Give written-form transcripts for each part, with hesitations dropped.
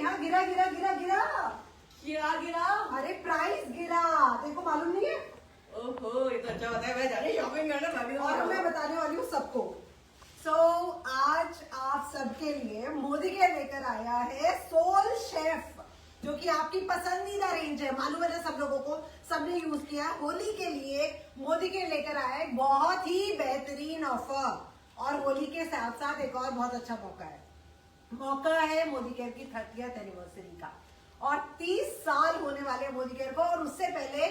नेहा, गिरा गिरा गिरा गिरा। क्या गिरा? अरे प्राइस गिरा, तेरे को मालूम नहीं है? ओहो, ये तो अच्छा होता है। मैं जाने शॉपिंग करना भाभी। और मैं बताने वाली हूँ सबको। आज आप सबके लिए मोदी के लेकर आया है सोल शेफ, जो कि आपकी पसंदीदा रेंज है। मालूम है ना सब लोगों को, सबने यूज किया। होली के लिए मोदी के लेकर आया है बहुत ही बेहतरीन ऑफर, और होली के साथ साथ एक और बहुत अच्छा मौका है मोदी केयर की 30th एनिवर्सरी का, और 30 साल होने वाले मोदी केयर को। और उससे पहले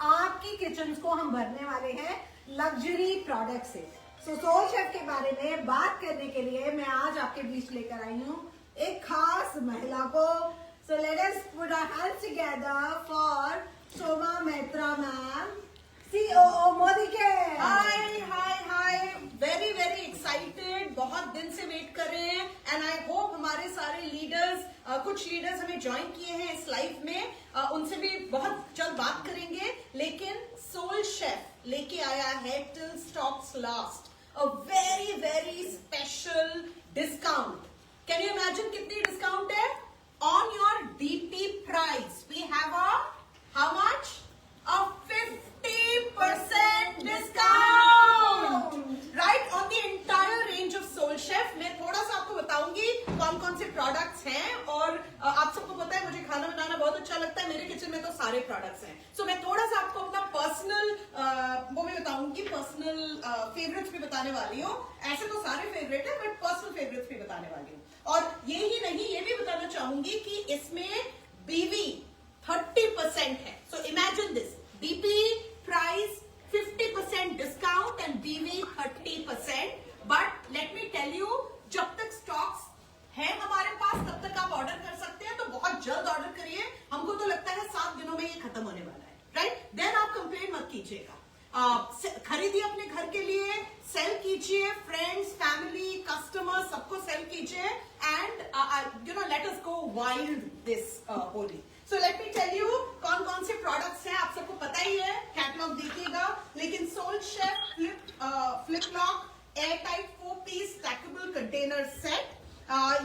आपकी किचन को हम भरने वाले हैं लग्जरी प्रोडक्ट से। सोल शेफ के बारे में बात करने के लिए मैं आज आपके बीच लेकर आई हूँ एक खास महिला को। So let us put our hands together for Soma Mehta ma'am, COO Modi care. Hi, very very excited. बहुत दिन से वेट कर रहे हैं, एंड आई होप हमारे सारे लीडर्स, कुछ लीडर्स हमें ज्वाइन किए हैं इस लाइफ में, उनसे भी बहुत जल्द बात करेंगे। लेकिन सोल शेफ लेके आया है till stocks last a very very special discount. Can you imagine कितनी डिस्काउंट है? On your DP price, we have how much? A 50% discount, right, on the entire range of Soul Chef। मैं थोड़ा सा आपको बताऊंगी कौन कौन से प्रोडक्ट्स हैं, और आप सबको पता है मुझे खाना बनाना बहुत अच्छा लगता है। मेरे किचन में तो सारे प्रोडक्ट्स हैं। सो मैं थोड़ा सा आपको अपना पर्सनल वो भी बताऊंगी, पर्सनल फेवरेट्स भी बताने वाली हूँ। ऐसे तो सारे फेवरेट है, बट पर्सनल फेवरेट्स भी बताने वाली हूँ। और ये ही नहीं, ये भी बताना चाहूंगी कि इसमें बीवी 30% है। So imagine this, DP price 50% discount and BV 30%। But let me tell you, जब तक स्टॉक्स है हमारे पास तब तक आप ऑर्डर कर सकते हैं, तो बहुत जल्द ऑर्डर करिए। हमको तो लगता है 7 दिनों में ये खत्म होने वाला है, राइट? देन आप कंप्लेन मत कीजिएगा। खरीदिए अपने घर के लिए, सेल कीजिए, फ्रेंड्स, फैमिली, कस्टमर, सबको सेल कीजिए, and let us go wild this Holi. So let me tell you कौन कौन से प्रोडक्ट्स हैं। आप सबको पता ही है, कैटलॉग देखिएगा। लेकिन soul chef flip lock air tight 4 piece stackable container set,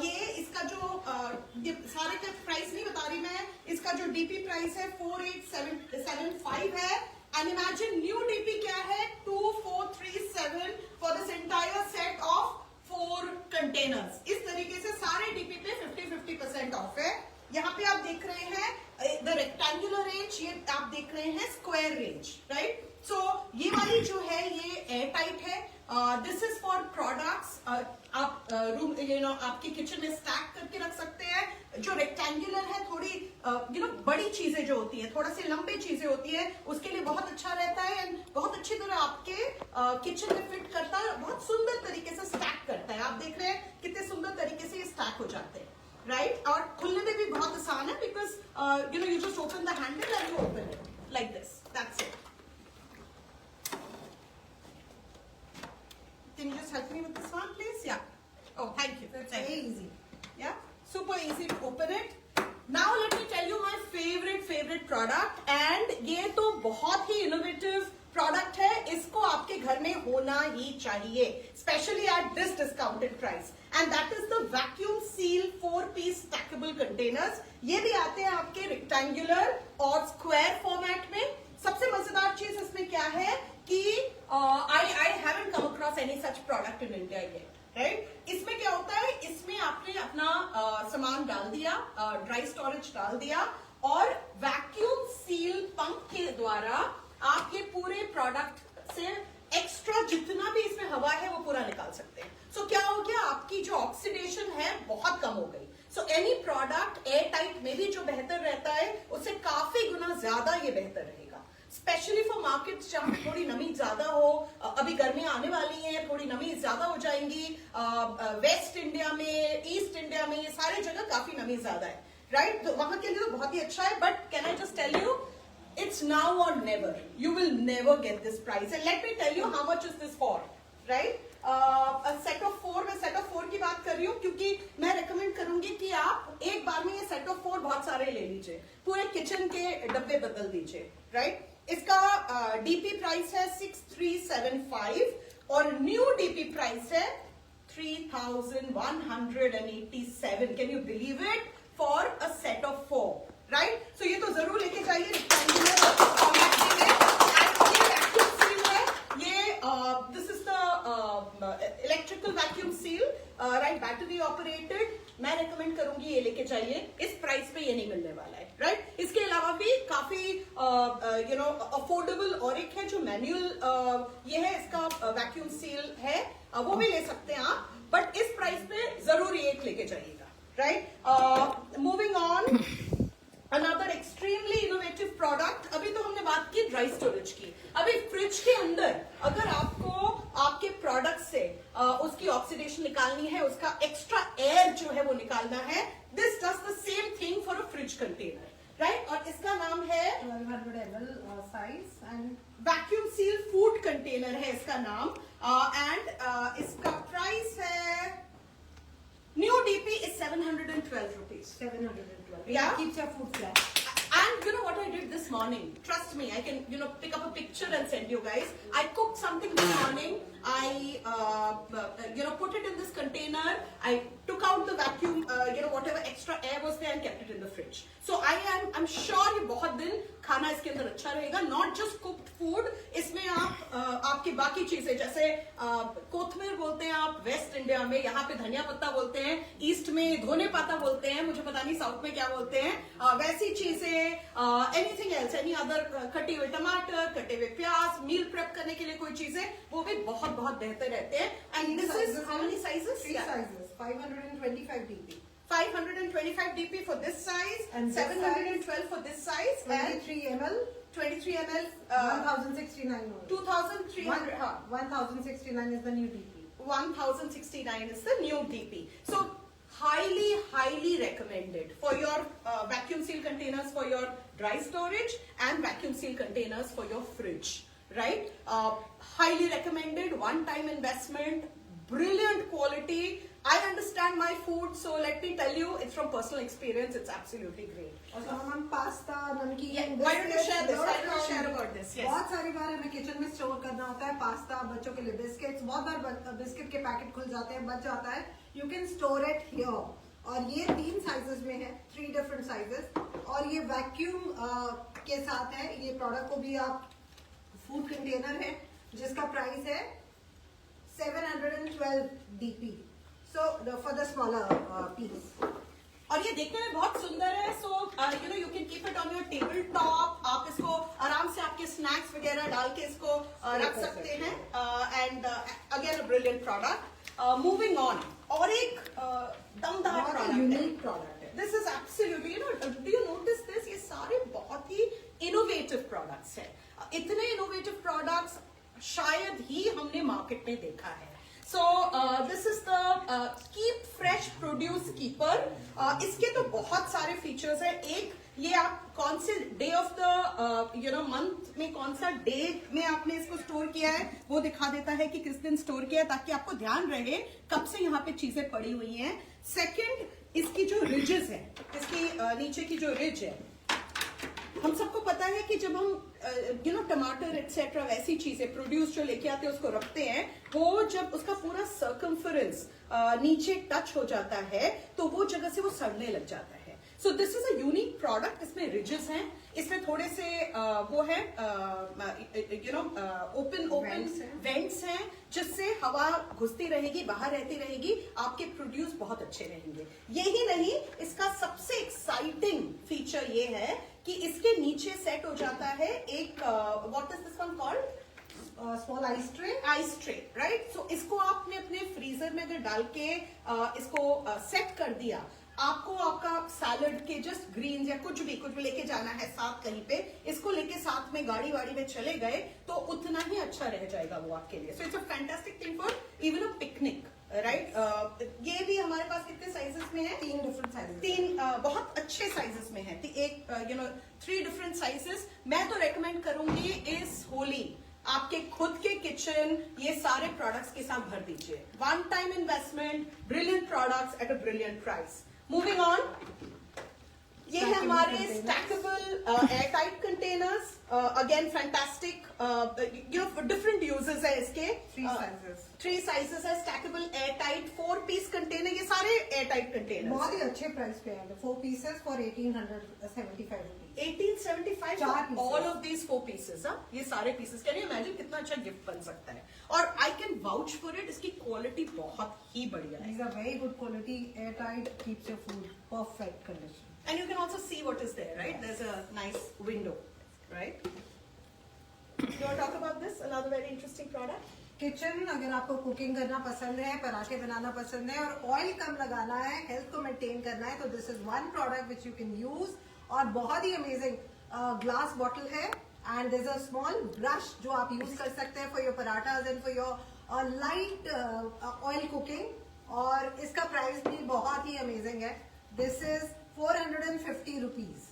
ये इसका जो सारे का प्राइस नहीं बता रही मैं, इसका जो डीपी प्राइस है 4875 है। And imagine new DP क्या है? 2437 for this entire set of 4 containers। इस तरीके से सारे DP पे 50% ऑफ है। यहाँ पे आप देख रहे हैं द रेक्टेंगुलर रेंज, ये आप देख रहे हैं स्क्वायर रेंज, राइट? सो ये वाली जो है ये एयर टाइट है। दिस इज फॉर प्रोडक्ट्स आप रूम आपके किचन में स्टैक करके रख सकते हैं। जो रेक्टेंगुलर है, थोड़ी बड़ी चीजें जो होती है, थोड़ा सी लंबी चीजें होती है, उसके लिए बहुत अच्छा रहता है, एंड बहुत अच्छी तरह आपके किचन में फिट करता है, बहुत सुंदर तरीके से स्टैक करता है। आप देख रहे हैं कितने सुंदर तरीके से ये स्टैक हो जाते हैं, राइट? और खुलने में भी बहुत आसान है, because you just open the handle and you open it like this, that's it. Can you just help me with this one, please? Yeah. Oh, thank you. It's very easy. Yeah, super easy to open it. Now let me tell you my favorite product, and ये तो बहुत ही innovative product है। इसको आपके घर में होना ही चाहिए, especially at this discounted price, and that is the vacuum seal 4 piece stackable containers। ये भी आते हैं आपके rectangular और square format में। सबसे मजेदार चीज इसमें क्या है कि I haven't come across any such product in India yet, right? इसमें क्या होता है, इसमें आपने अपना सामान डाल दिया, ड्राई स्टोरेज डाल दिया, और वैक्यूम सील पंप के द्वारा आप ये पूरे प्रोडक्ट से एक्स्ट्रा जितना भी इसमें हवा है वो पूरा निकाल सकते हैं। सो क्या हो गया, आपकी जो ऑक्सीडेशन है बहुत कम हो गई। So any product air tight में भी जो बेहतर रहता है, उससे काफी गुना ज्यादा ये बेहतर रहेगा, स्पेशली फॉर मार्केट्स जहां थोड़ी नमी ज्यादा हो। अभी गर्मियां आने वाली हैं, थोड़ी नमी ज्यादा हो जाएंगी। वेस्ट इंडिया में, ईस्ट इंडिया में, ये सारे जगह काफी नमी ज्यादा है, राइट? तो वहां के लिए तो बहुत ही अच्छा है। But can I just tell you, it's now or never. You will never get this price. And let me tell you how much is this for, right? A set of 4, मैं set of 4 की बात कर रही हूँ, क्योंकि मैं recommend करूंगी कि आप एक बार में ये set of 4 बहुत सारे ले लीजिए, पूरे किचन के डब्बे बदल दीजिए, right? इसका डीपी प्राइस है 6375, और न्यू डीपी प्राइस है 3187. Can you believe it? For a बताऊंगी ये लेके जाइए, इस प्राइस पे ये नहीं मिलने वाला है, राइट। इसके अलावा भी काफी अफोर्डेबल और एक है जो मैनुअल ये है, इसका वैक्यूम सील है, वो भी ले सकते हैं आप, बट इस प्राइस पे जरूर ये एक लेके जाइएगा, right. Moving on, another extremely innovative product. अभी तो हमने बात की ड्राई स्टोरेज की, अभी फ्रिज के अंदर अगर आपको आपके प्रोडक्ट से उसकी ऑक्सीडेशन निकालनी है, उसका एक्स्ट्रा एयर जो है वो निकालना है, this does the same thing for a fridge container, right. और इसका नाम है 1200 ml size and vacuum seal food container है इसका नाम, एंड इसका प्राइस है, new DP is 712 rupees. 712. Yeah. It keeps your food fresh. And you know what I did this morning? Trust me, I can pick up a picture and send you guys. I cooked something this morning. I put it in this container. I took out the vacuum, whatever extra air was there and kept it in the fridge. So I'm sure ये बहुत दिन खाना इसके अंदर अच्छा रहेगा. Not just cooked food. इसमें आप आपकी बाकी चीजें जैसे कोथमीर बोलते हैं आप वेस्ट इंडिया में, यहाँ पे धनिया पत्ता बोलते हैं, ईस्ट में धोने पाता बोलते हैं, मुझे पता नहीं साउथ में क्या बोलते हैं, वैसी चीजें, एनीथिंग एल्स, एनी अदर, कटे हुए टमाटर, कटे हुए प्याज, मील प्रेप करने के लिए कोई चीजें, वो भी बहुत बहुत बेहतर रहते हैं. And this is how many sizes? 3 sizes. 525 dp. 525 dp for this size, And this 712 for this size, 23 ml. 23 ml, 1069 only. 2300. 1069 is the new dp. 1069 is the new DP. So highly recommended for your vacuum seal containers for your dry storage and vacuum seal containers for your fridge, right? Highly recommended, one time investment, brilliant quality. I understand my food, so let me tell you, it's from personal experience, it's absolutely great. Also हम pasta, नमकीन, Yeah, why don't you share this? Why don't you share about this? Yes. बहुत सारी बार हमें kitchen में store करना होता है pasta, बच्चों के लिए बिस्किट्स, बहुत बार बिस्किट के पैकेट खुल जाते हैं, बच जाता है. You can store it here. और ये 3 साइजेस में है, 3 डिफरेंट साइजेस, और ये वैक्यूम के साथ है. ये प्रोडक्ट को भी आप, फूड कंटेनर है जिसका प्राइस है 712 dp. So for the smaller piece. और ये देखने में बहुत सुंदर है. So you can keep it on your table top. आप इसको आराम से आपके स्नैक्स वगैरह डाल के इसको रख सकते हैं. And again a brilliant product. Moving on, और एक दमदार प्रोडक्ट, यूनिक प्रोडक्ट है. This is absolutely, do you notice this? ये सारे बहुत ही इनोवेटिव प्रोडक्ट्स हैं. इतने इनोवेटिव प्रोडक्ट्स शायद ही हमने मार्केट में देखा है. So this is the Keep Fresh Produce Keeper. इसके तो बहुत सारे फीचर्स हैं. एक, ये आप कौन से डे ऑफ द मंथ में, कौन सा डे में आपने इसको स्टोर किया है वो दिखा देता है कि किस दिन स्टोर किया है, ताकि आपको ध्यान रहे कब से यहाँ पे चीजें पड़ी हुई हैं. सेकंड, इसकी जो रिजेस है, इसकी नीचे की जो रिज है, हम सबको पता है कि जब हम टमाटर एक्सेट्रा वैसी चीजें प्रोड्यूस जो लेके आते हैं उसको रखते हैं, वो जब उसका पूरा सर्कमफरेंस नीचे टच हो जाता है तो वो जगह से वो सड़ने लग जाता है. So this is a unique product. इसमें रिजेस हैं, इसमें थोड़े से वो है ओपन वेंट्स हैं जिससे हवा घुसती रहेगी, बाहर रहती रहेगी, आपके प्रोड्यूस बहुत अच्छे रहेंगे. यही नहीं, इसका सबसे एक्साइटिंग फीचर ये है कि इसके नीचे सेट हो जाता है एक what is this one called, small ice tray. Ice tray, right. So इसको आपने अपने फ्रीजर में अगर डाल के इसको सेट कर दिया, आपको आपका सैलड के जस्ट ग्रीन्स या कुछ भी लेके जाना है साथ कहीं पे, इसको लेके साथ में गाड़ी वाड़ी में चले गए तो उतना ही अच्छा रह जाएगा वो आपके लिए. So it's a fantastic thing for even a picnic, right. ये भी हमारे पास कितने साइजेस में है? 3 डिफरेंट साइजेस. 3 बहुत अच्छे साइजेस में है. एक 3 डिफरेंट साइजेस. मैं तो रेकमेंड करूंगी इस होली आपके खुद के किचन ये सारे प्रोडक्ट्स के साथ भर दीजिए. One time investment, brilliant products at a brilliant price. Moving on, ये है हमारे stackable air tight containers. Again fantastic, different uses है इसके. Three sizes. 3 sizes है, stackable, air tight, 4 piece container, ये सारे एयर टाइट कंटेनर. बहुत ही अच्छे प्राइस पे है. 4 pieces for 1875 rupees. 1875 4 pieces. All of these 4 pieces. ये सारे पीसेस, कैन यू इमेजिन कितना अच्छा गिफ्ट बन सकता है. और I can vouch for it, इसकी क्वालिटी बहुत ही बढ़िया है. These are very good quality, airtight, keeps your food perfect condition. And you can also see what is there, right? There's a nice window, right? You want to talk about this? Another very interesting product? Kitchen, अगर आपको cooking करना पसंद है, पराठे बनाना पसंद है और oil कम लगाना है, हेल्थ को मेंटेन करना है, तो this is one product which you can use. और बहुत ही अमेजिंग ग्लास बॉटल है and this a small brush जो आप यूज कर सकते हैं for your parathas and for your light oil cooking. और इसका प्राइस भी बहुत ही अमेजिंग है. This is 450 rupees.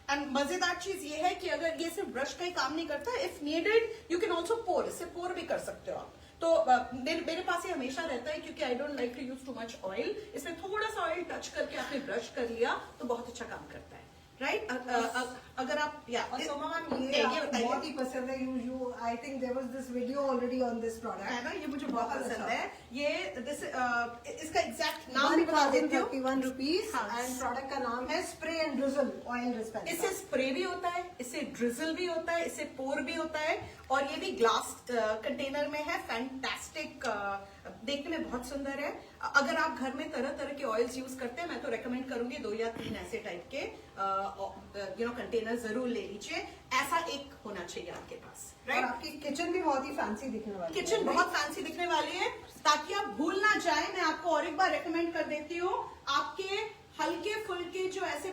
एंड मजेदार चीज ये है कि अगर ये सिर्फ ब्रश का ही काम नहीं करता, if needed you can also pour, इससे पोर भी कर सकते हो आप. तो मेरे पास ये हमेशा रहता है क्योंकि I don't like to use too much oil. इसमें थोड़ा सा ऑयल टच करके आपने ब्रश कर लिया तो बहुत अच्छा काम करता है, राइट? अगर आप और सोमा मैम ये आपको बहुत ही पसंद है. You I think there was this video already on this product है ना, ये मुझे बहुत पसंद है. ये इसका एग्जैक्ट नाम भी बता देती हूँ. 1031 rupees. हाँ. एंड प्रोडक्ट का नाम है spray and drizzle oil dispenser. इससे स्प्रे भी होता है, इससे ड्रिजल भी होता है, इससे पोर भी होता है. और ये भी ग्लास कंटेनर में है. फैंटास्टिक, देखने में बहुत सुंदर है. अगर आप घर में तरह तरह के ऑयल्स यूज करते हैं, मैं तो रेकमेंड करूंगी 2 या 3 ऐसे टाइप के कंटेनर जरूर ले लीजिए. ऐसा एक होना चाहिए आपके पास, और राइट? आपकी किचन भी बहुत ही फैंसी दिखने वाली है. किचन बहुत फैंसी दिखने वाली है. ताकि आप भूल ना जाए, मैं आपको और एक बार रेकमेंड कर देती हूँ. आपके हल्के फुल्के जो ऐसे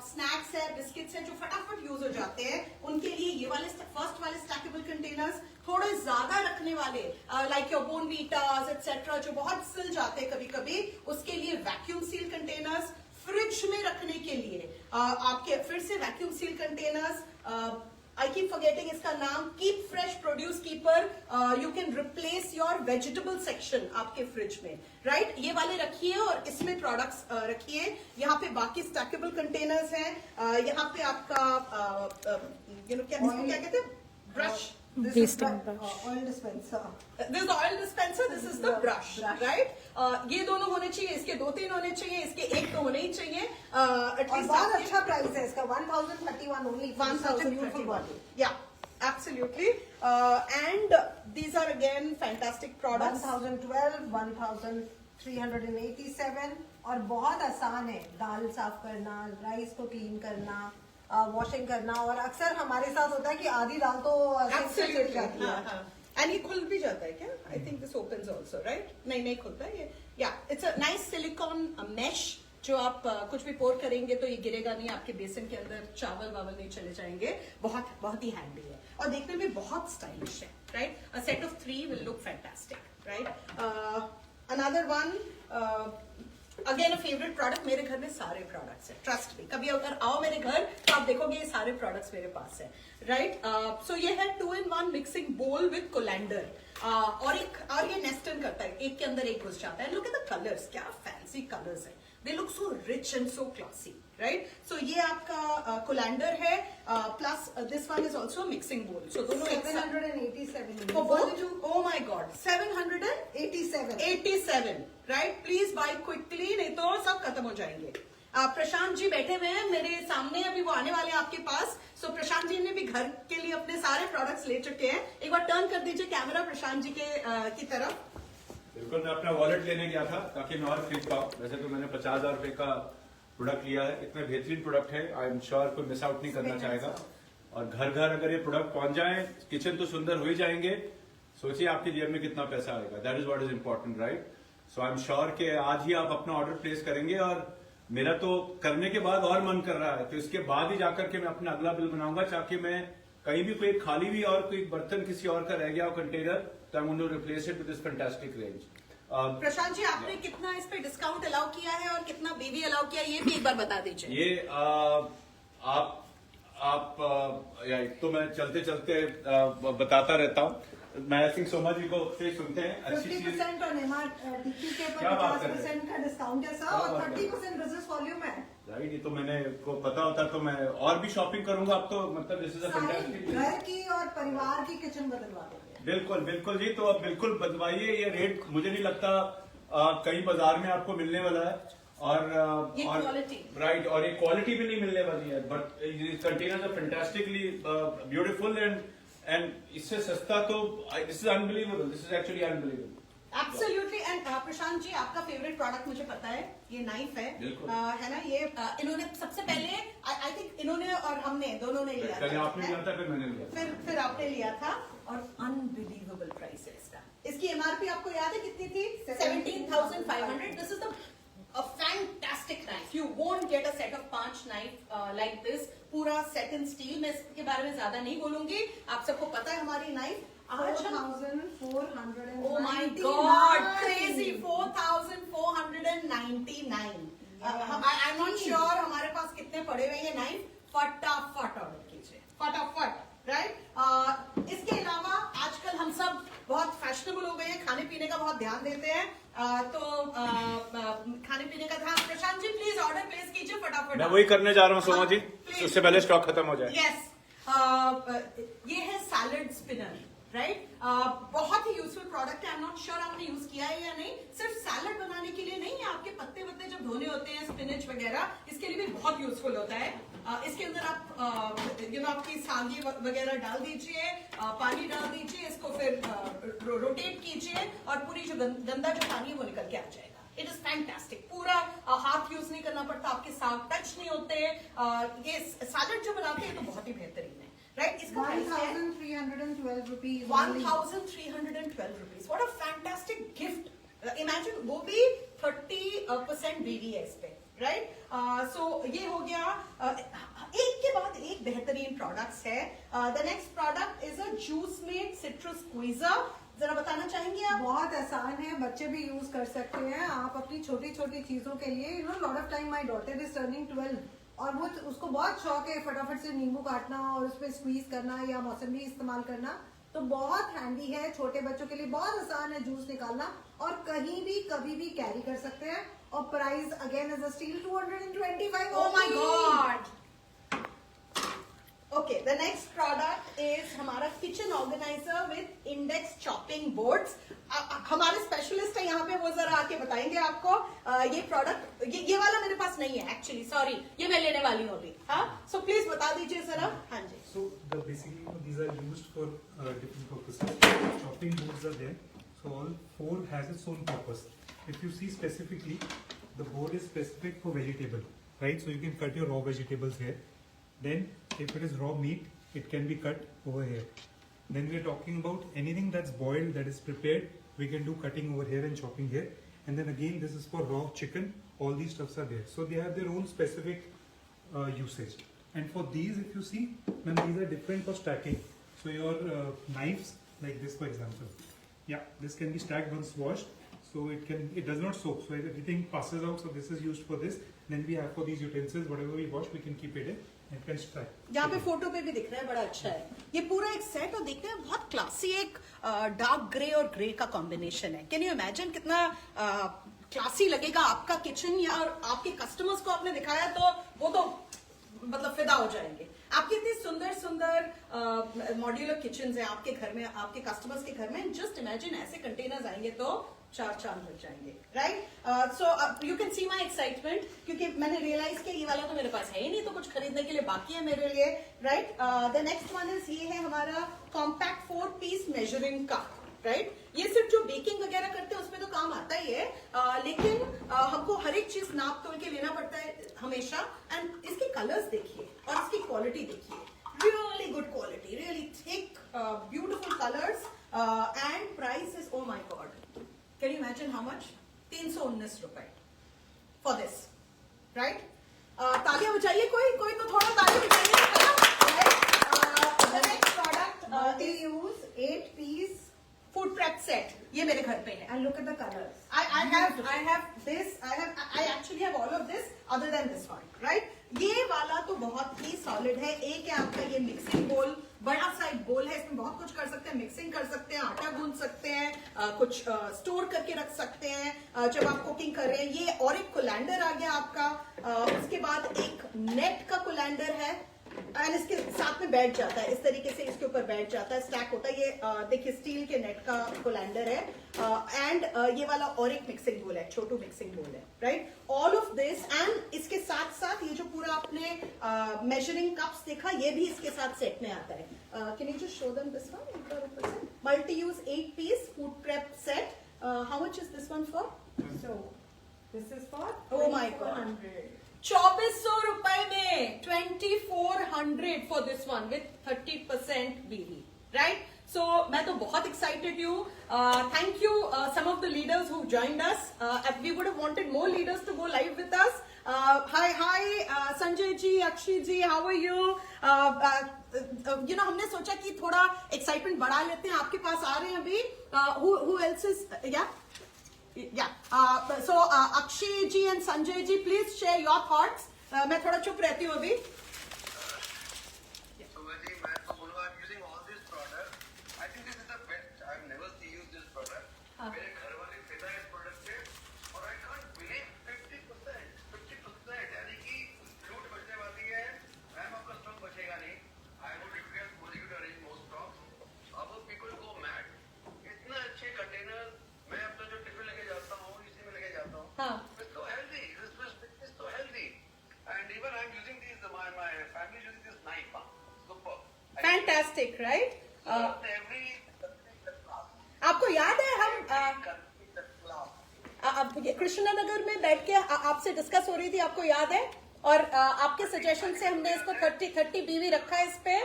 स्नैक्स है, बिस्किट्स है, जो फटाफट यूज हो जाते हैं, उनके लिए ये वाले फर्स्ट वाले स्टैकेबल कंटेनर्स, थोड़े ज्यादा रखने वाले लाइक योर बोर्नवीटास एटसेट्रा, जो बहुत सिल जाते हैं कभी कभी, उसके लिए वैक्यूम सील कंटेनर्स. फ्रिज में रखने के लिए आपके फिर से vacuum seal containers. I keep forgetting इसका नाम. Keep fresh produce keeper. You can replace your vegetable section आपके फ्रिज में, राइट? ये वाले रखिए और इसमें प्रोडक्ट्स रखिए. यहाँ पे बाकी स्टैकेबल कंटेनर्स हैं. यहाँ पे आपका क्या कहते हैं, brush. This is the oil dispenser. This is the oil dispenser. This is the brush, right? ये दोनों होने चाहिए, इसके 2-3 होने चाहिए, इसके 1 तो होने ही चाहिए. और बहुत अच्छा प्राइस है इसका. 1031 only. 1031. Yeah, absolutely. And these are again fantastic products. 1012, 1387. और बहुत आसान है. दाल साफ करना, राइस को क्लीन करना, वॉशिंग करना. और अक्सर हमारे साथ होता है कि आधी दाल तो सिंक से छिड़ जाती है. एंड ये खुल भी जाता है क्या? I think this opens also, right? नहीं खुलता है ये. या it's a nice silicone mesh. जो आप कुछ भी पोर करेंगे तो ये गिरेगा नहीं, आपके बेसन के अंदर चावल वावल नहीं चले जाएंगे. बहुत ही हैंडी है और देखने में बहुत स्टाइलिश है, right? A set of 3 will look fantastic, right? Another one, again a favourite product. मेरे घर में सारे प्रोडक्ट्स हैं, ट्रस्ट मी. कभी अगर आओ मेरे घर तो आप देखोगे ये सारे प्रोडक्ट्स मेरे पास है, राइट? सो ये है 2-in-1 मिक्सिंग बोल विद कोलैंडर. और ये नेस्टन करता है, एक के अंदर एक घुस जाता है. लुक एट द कलर्स, क्या फैंसी कलर्स है. They look so rich and so classy, right? So ये आपका कोलैंडर है. Plus this one is also mixing bowl. So दोनों 787. Oh my God, 787, राइट? प्लीज बाय क्विकली, नहीं तो सब खत्म हो जाएंगे. प्रशांत जी बैठे हुए हैं मेरे सामने, अभी वो आने वाले हैं आपके पास. सो प्रशांत जी ने भी घर के लिए अपने सारे प्रोडक्ट्स ले चुके हैं. एक बार टर्न कर दीजिए कैमरा प्रशांत जी की तरफ. बिल्कुल, मैं अपना वॉलेट लेने गया था ताकि मैं और खरीद पाऊँ. वैसे तो मैंने 50,000 रुपए का प्रोडक्ट लिया है. इतने बेहतरीन प्रोडक्ट है, आई एम श्योर कोई मिस आउट नहीं करना चाहेगा. और घर घर अगर ये प्रोडक्ट पहुंच जाए, किचन तो सुंदर हो ही जाएंगे. सोचिए आपकी जेब में कितना पैसा आएगा. That is what is important, right? So I am sure कि आज ही आप अपना ऑर्डर प्लेस करेंगे. और मेरा तो करने के बाद और मन कर रहा है, तो इसके बाद ही जाकर के मैं अपना अगला बिल बनाऊंगा, ताकि मैं कहीं भी कोई खाली भी और कोई बर्तन किसी और का रह गया हो कंटेनर, तो I want to replace it with this fantastic range. Prashant ji, आपने कितना इस पे डिस्काउंट अलाउ किया है और कितना बेबी अलाउ किया है, ये भी एक बार बता दीजिए. ये आप तो मैं चलते चलते बताता रहता हूँ. मैं आई थिंक सोमा जी को से सुनते हैं. अच्छी चीज 50% और नेमा टिक्की के ऊपर क्या बात कर रहे हैं? 50% का डिस्काउंट है सर, और 30% बिजनेस वॉल्यूम है. राइट, ये तो मैंने को पता होता तो मैं और भी शॉपिंग करूंगा। अब तो मतलब दिस इज अ सारी फैंटास्टिक। घर की और परिवार की किचन बदलवा दोगे। बिल्कुल बिल्कुल जी, तो अब बिल्कुल बदलवाइए। ये रेट मुझे नहीं लगता कहीं बाजार में आपको मिलने वाला है। और ये quality। राइट, और ये क्वालिटी भी नहीं मिलने वाली है। But containers are fantastically beautiful and इससे सस्ता तो this is unbelievable, this is actually unbelievable. Absolutely. And Prashant ji, आपका फेवरेट प्रोडक्ट मुझे पता है, ये नाइफ है। बिल्कुल। है ना, ये इन्होंने सबसे पहले आई थिंक इन्होंने और हमने दोनों ने लिया पहले था, आपने है? लिया था, फिर मैंने लिया था। फिर आपने लिया था, और अनबिलीवेबल प्राइस है इसका। इसकी एमआरपी आपको याद है कितनी थी? 17,500। This is a fantastic knife. You won't get a set of 5 knife like this. पूरा set in steel। मैं इसके बारे में ज्यादा नहीं बोलूंगी, आप सबको पता है हमारी नाइफ। आज हम 4,499। Oh my God, crazy! 4,499. I'm not sure हमारे पास कितने पड़े हुए ये नाइफ। फटाफट ऑर्डर कीजिए, फटाफट, राइट। इसके अलावा आजकल हम सब बहुत फैशनेबल हो गए हैं, खाने पीने का बहुत ध्यान देते हैं। तो खाने पीने का ध्यान, Prashant ji please order place कीजिए फटाफट। मैं वही करने जा रहा हूँ सोमा जी, please। उससे पहले स्टॉक खत्म हो जाए। यस, ये है सैलड स्पिनर, राइट। बहुत ही यूजफुल प्रोडक्ट है। आई एम नॉट श्योर आपने यूज किया है या नहीं। सिर्फ सैलड बनाने के लिए नहीं है, आपके पत्ते वत्ते जब धोने होते हैं, स्पिनच वगैरह, इसके लिए भी बहुत यूजफुल होता है। इसके अंदर आप आपकी सागी वगैरह डाल दीजिए, पानी डाल दीजिए, इसको फिर रोटेट कीजिए और पूरी जो गंदा जो पानी है वो निकल के आ जाएगा। It is fantastic. पूरा हाथ यूज नहीं करना पड़ता, आपके साग टच नहीं होते। ये सैलड जो बनाते हैं तो बहुत ही बेहतरीन है, राइट। इसका प्राइस है 1,312 rupees. 1,312 rupees. What a fantastic gift. Imagine, वो भी 30% BDS पे, राइट। सो ये हो गया। एक के बाद एक बेहतरीन प्रोडक्ट्स है। The next product is a juice made citrus squeezer. जरा बताना चाहेंगे आप? बहुत आसान है, बच्चे भी यूज कर सकते हैं। आप अपनी छोटी छोटी चीजों के लिए, lot of time my daughter is turning 12 और वो उसको बहुत शौक है फटाफट से नींबू काटना और उस पर स्क्वीज करना या मौसमी इस्तेमाल करना। तो बहुत हैंडी है, छोटे बच्चों के लिए बहुत आसान है जूस निकालना और कहीं भी कभी भी कैरी कर सकते हैं। और price again is a steel 225। Oh my God! Okay, the next product is हमारा kitchen organiser with index chopping boards. हमारे स्पेशलिस्ट है यहाँ पे, वो जरा आके बताएंगे आपको। ये प्रोडक्ट, ये वाला मेरे पास नहीं है एक्चुअली, सॉरी, ये मैं लेने वाली हूँ अभी। हाँ, सो प्लीज बता दीजिए जरा। हाँ जी। So basically these are used for different purposes. Chopping boards are there. So all 4 has its own purpose. If you see specifically, the board is specific for vegetable, right? So you can cut your raw vegetables here. Then if it is raw meat, it can be cut over here. Then we are talking about anything that's boiled, that is prepared, we can do cutting over here and chopping here. And then again, this is for raw chicken. All these stuffs are there. So they have their own specific usage. And for these, if you see, then these are different for stacking. So your knives, like this for example, yeah, this can be stacked once washed. So it does not soak. So everything passes out. So this is used for this. Then we have for these utensils, whatever we wash, we can keep it in. It can stack. यहाँ पे photo पे भी दिख रहा है, बड़ा अच्छा है ये पूरा एक सेट। और देखते हैं बहुत क्लासी, एक डार्क ग्रे और ग्रे का कॉम्बिनेशन है। कैन यू इमेजिन कितना क्लासी लगेगा आपका किचन? या आपके कस्टमर्स को आपने दिखाया तो वो तो मतलब फिदा हो जाएंगे। आपकी इतनी सुंदर सुंदर मॉड्यूलर किचन है आपके घर में, आपके कस्टमर्स के घर में। जस्ट इमेजिन ऐसे कंटेनर्स आएंगे तो 4 चांद लग जाएंगे, right. So you can see my excitement, क्योंकि मैंने रियलाइज किया ये वाला तो मेरे पास है ही नहीं, तो कुछ खरीदने के लिए बाकी है मेरे लिए, right. The next one is ये है हमारा compact 4 piece measuring cup, right. ये सिर्फ जो बेकिंग वगैरह करते हैं उसमें तो काम आता ही है, लेकिन हमको हर एक चीज नाप तोल के लेना पड़ता है हमेशा। एंड इसके कलर्स देखिए और इसकी क्वालिटी देखिए, really good quality, really thick beautiful colours. And price is, oh my God, can you imagine how much? 319 रुपए फॉर दिस, राइट। तालियां बजाइए, कोई तो थोड़ा तालियां बजाइए, right. The next product they use 8 piece food prep set, ये मेरे घर पे है। and look at the colors. I have this. I actually have all of this other than this one, right? ये वाला तो बहुत ही सॉलिड है। एक है आपका ये मिक्सिंग बोल, बड़ा सा एक बोल है, इसमें बहुत कुछ कर सकते हैं, मिक्सिंग कर सकते हैं, आटा गूंद सकते हैं, कुछ स्टोर करके रख सकते हैं जब आप कुकिंग कर रहे हैं। ये और एक कोलैंडर आ गया आपका, उसके बाद एक नेट का कोलैंडर है एंड इसके साथ में बैठ जाता है, इस तरीके से इसके ऊपर बैठ जाता है, स्टैक होता है। ये देखिए स्टील के नेट का कोलैंडर है एंड ये वाला और एक मिक्सिंग बोल है, छोटू मिक्सिंग बोल है, right. All of this and इसके साथ साथ ये जो पूरा आपने मेजरिंग कप्स देखा, ये भी इसके साथ सेट में आता है। Can you just show them this one? Multi use 8 piece food prep set. How much is this one for? So this is for Oh my God. 2400 रुपए में 2400 for this one with 30% BV, right. So मैं तो बहुत excited हूँ। Thank you some of the leaders who joined us. We would have wanted more leaders to go live with us. Hi Sanjay ji, Akshay ji, how are you? हमने सोचा कि थोड़ा excitement बढ़ा लेते हैं। आपके पास आ रहे हैं अभी। who else is so Akshay ji and Sanjay ji, please share your thoughts. मैं थोड़ा चुप रहती हूँ अभी। Fantastic, right. आपको याद है हम कृष्णनगर में बैठ के आपसे डिस्कस हो रही थी, आपको याद है? और आपके सजेशन से हमने इसको 30 BV रखा है इस पे।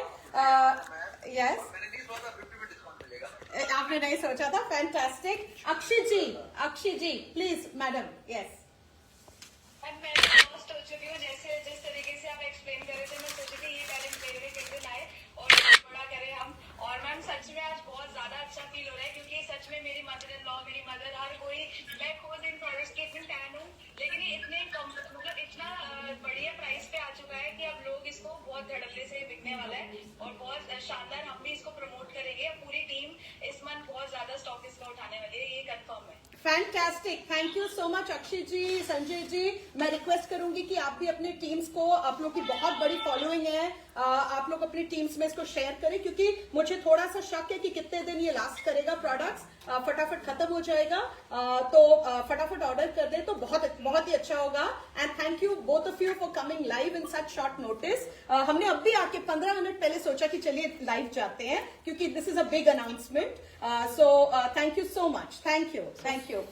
यस, आपने नहीं सोचा था। Fantastic. Akshay ji please madam. Yes मैं लॉस्ट हो चुकी हूँ। जैसे जिस तरीके से आप एक्सप्लेन कर रहे थे, मैं सोची थी ये टैलेंट मेरे में किस दिन आए और बड़ा करें हम। और मैम सच में आज बहुत ज्यादा अच्छा फील हो रहा है, क्योंकि सच में मेरी मदर इन लॉ, मेरी मदर, हर कोई, मैं खुद इन प्रोडक्ट्स की इतनी फैन हूँ, लेकिन ये इतने मतलब इतना बढ़िया प्राइस पे आ चुका है कि अब लोग इसको बहुत धड़ल्ले से बिकने वाला है और बहुत शानदार हम भी इसको प्रमोट करेंगे। पूरी टीम इस मंथ बहुत ज्यादा स्टॉक इसका उठाने वाली है, ये कंफर्म है। Fantastic, thank you so much Akshay ji, Sanjay ji. मैं रिक्वेस्ट करूंगी कि आप भी अपने टीम्स को, आप लोग की बहुत बड़ी फॉलोइंग है, आप लोग अपनी टीम्स में इसको शेयर करें, क्योंकि मुझे थोड़ा सा शक है कि कितने दिन ये लास्ट करेगा प्रोडक्ट्स, फटाफट खत्म हो जाएगा। तो फटाफट ऑर्डर कर दे तो बहुत ही अच्छा होगा। And thank you both of you for coming live in such short notice. हमने अब भी आके 15 मिनट पहले सोचा कि चलिए लाइव जाते हैं, क्योंकि this is a big announcement. So thank you so much. Thank you.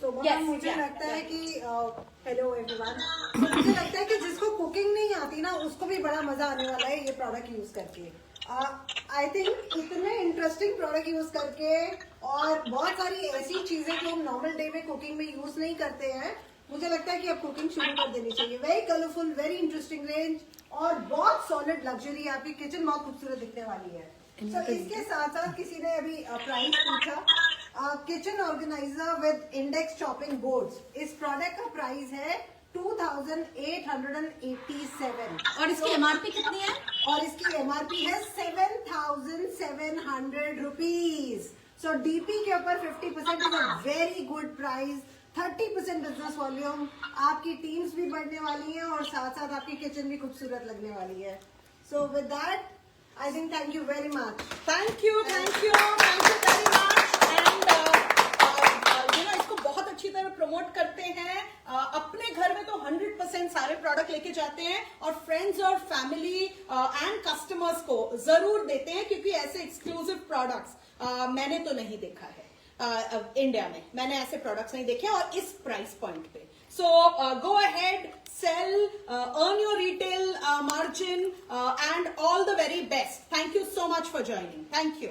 तो मुझे लगता है कि हेलो एवरीवन, मुझे लगता है कि जिसको कुकिंग नहीं आती ना, उसको भी बड़ा मजा आने वाला है ये प्रोडक्ट यूज करके। आई थिंक इतने इंटरेस्टिंग प्रोडक्ट यूज करके और बहुत सारी ऐसी चीजें जो हम नॉर्मल डे में कुकिंग में यूज नहीं करते हैं, मुझे लगता है कि अब कुकिंग शुरू कर देनी चाहिए। Very colourful, very interesting range और बहुत सॉलिड लग्जरी। आपकी किचन बहुत खूबसूरत दिखने वाली है। तो इसके साथ साथ किसी ने अभी प्राइस पूछा, kitchen organiser with index chopping boards, इस प्रोडक्ट का प्राइस है 2887 और इसकी एमआरपी कितनी है? और इसकी एमआरपी है 7700 रुपीज। सो डीपी के ऊपर 50% is a very good price. 30% business volume, आपकी टीम्स भी बढ़ने वाली हैं और साथ साथ आपकी किचन भी खूबसूरत लगने वाली है। So with that I think thank you very much. Thank you very much. And इसको बहुत अच्छी तरह प्रमोट करते हैं। अपने घर में तो 100% सारे प्रोडक्ट लेके जाते हैं और फ्रेंड्स और फैमिली एंड कस्टमर्स को जरूर देते हैं, क्योंकि ऐसे एक्सक्लूसिव प्रोडक्ट्स मैंने तो नहीं देखा है इंडिया में। मैंने ऐसे प्रोडक्ट्स नहीं देखे और इस प्राइस पॉइंट पे। So go ahead, sell, earn your retail margin, and all the very best. Thank you so much for joining. Thank you.